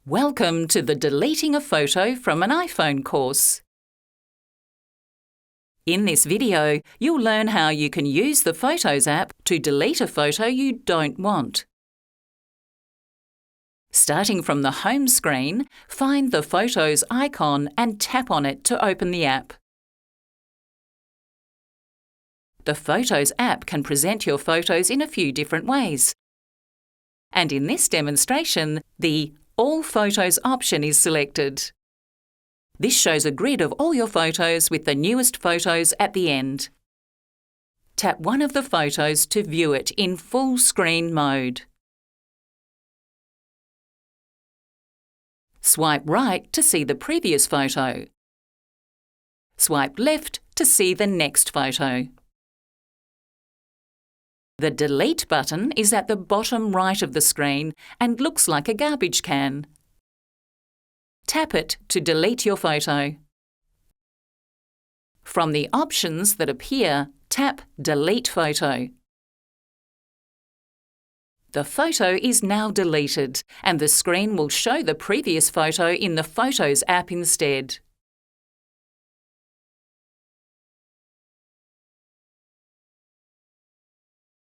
Welcome to the Deleting a Photo from an iPhone course. In this video, you'll learn how you can use the Photos app to delete a photo you don't want. Starting from the home screen, find the Photos icon and tap on it to open the app. The Photos app can present your photos in a few different ways. And in this demonstration, the All Photos option is selected. This shows a grid of all your photos with the newest photos at the end. Tap one of the photos to view it in full screen mode. Swipe right to see the previous photo. Swipe left to see the next photo. The Delete button is at the bottom right of the screen and looks like a garbage can. Tap it to delete your photo. From the options that appear, tap Delete Photo. The photo is now deleted, and the screen will show the previous photo in the Photos app instead.